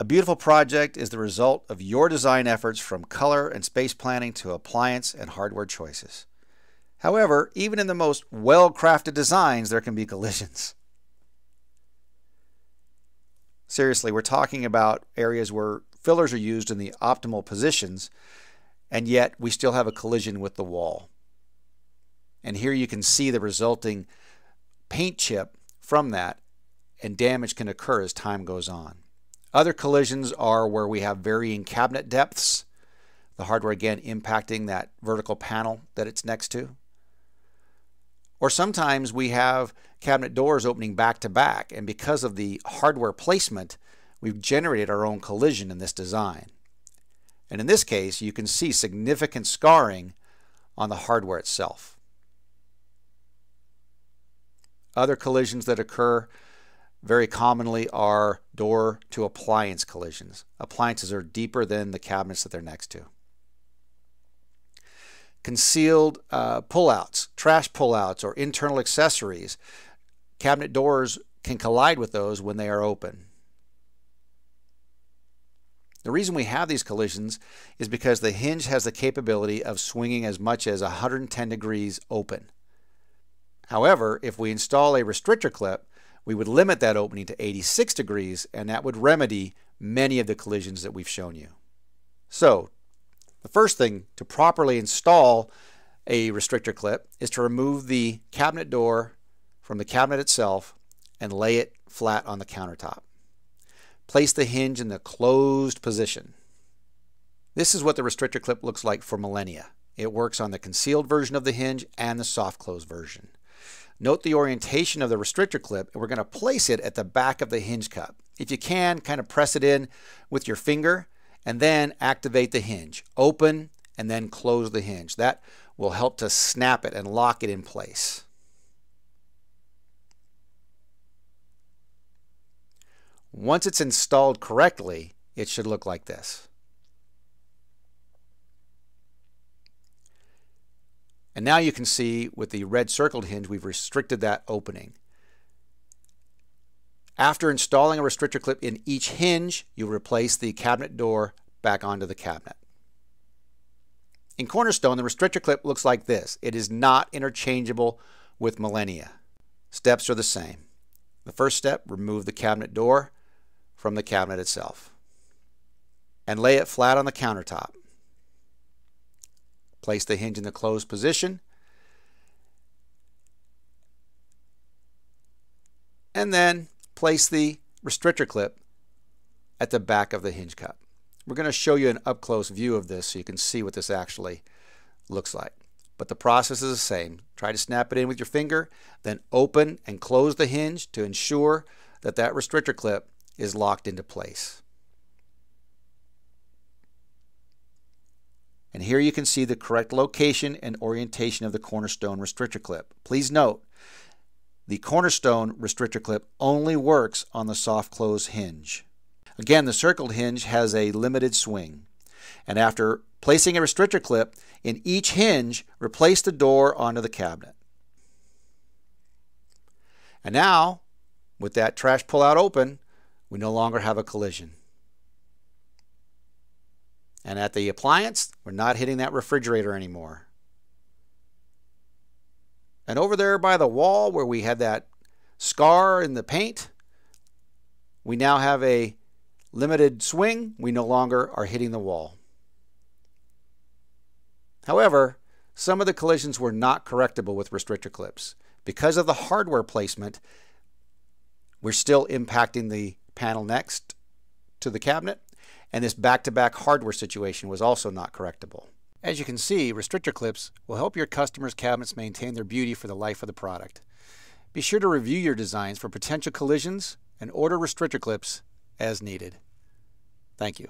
A beautiful project is the result of your design efforts, from color and space planning to appliance and hardware choices. However, even in the most well-crafted designs, there can be collisions. Seriously, we're talking about areas where fillers are used in the optimal positions, and yet we still have a collision with the wall. And here you can see the resulting paint chip from that, and damage can occur as time goes on. Other collisions are where we have varying cabinet depths, the hardware again impacting that vertical panel that it's next to. Or sometimes we have cabinet doors opening back to back, and because of the hardware placement, we've generated our own collision in this design. And in this case, you can see significant scarring on the hardware itself. Other collisions that occur very commonly are door to appliance collisions. Appliances are deeper than the cabinets that they're next to. Concealed pullouts, trash pullouts, or internal accessories. Cabinet doors can collide with those when they are open. The reason we have these collisions is because the hinge has the capability of swinging as much as 110 degrees open. However, if we install a restrictor clip, we would limit that opening to 86 degrees, and that would remedy many of the collisions that we've shown you. So, the first thing to properly install a restrictor clip is to remove the cabinet door from the cabinet itself and lay it flat on the countertop. Place the hinge in the closed position. This is what the restrictor clip looks like for Millenia. It works on the concealed version of the hinge and the soft close version. Note the orientation of the restrictor clip, and we're going to place it at the back of the hinge cup. If you can, kind of press it in with your finger and then activate the hinge. Open and then close the hinge. That will help to snap it and lock it in place. Once it's installed correctly, it should look like this. And now you can see with the red circled hinge, we've restricted that opening. After installing a restrictor clip in each hinge, you'll replace the cabinet door back onto the cabinet. In Cornerstone, the restrictor clip looks like this. It is not interchangeable with Millenia. Steps are the same. The first step, remove the cabinet door from the cabinet itself and lay it flat on the countertop. Place the hinge in the closed position and then place the restrictor clip at the back of the hinge cup. We're going to show you an up-close view of this so you can see what this actually looks like. But the process is the same. Try to snap it in with your finger, then open and close the hinge to ensure that that restrictor clip is locked into place. And here you can see the correct location and orientation of the Cornerstone restrictor clip. Please note, the Cornerstone restrictor clip only works on the soft close hinge. Again, the circled hinge has a limited swing. And after placing a restrictor clip in each hinge, replace the door onto the cabinet. And now, with that trash pullout open, we no longer have a collision. And at the appliance, we're not hitting that refrigerator anymore. And over there by the wall where we had that scar in the paint, we now have a limited swing. We no longer are hitting the wall. However, some of the collisions were not correctable with restrictor clips. Because of the hardware placement, we're still impacting the panel next to the cabinet, and this back-to-back hardware situation was also not correctable. As you can see, restrictor clips will help your customers' cabinets maintain their beauty for the life of the product. Be sure to review your designs for potential collisions and order restrictor clips as needed. Thank you.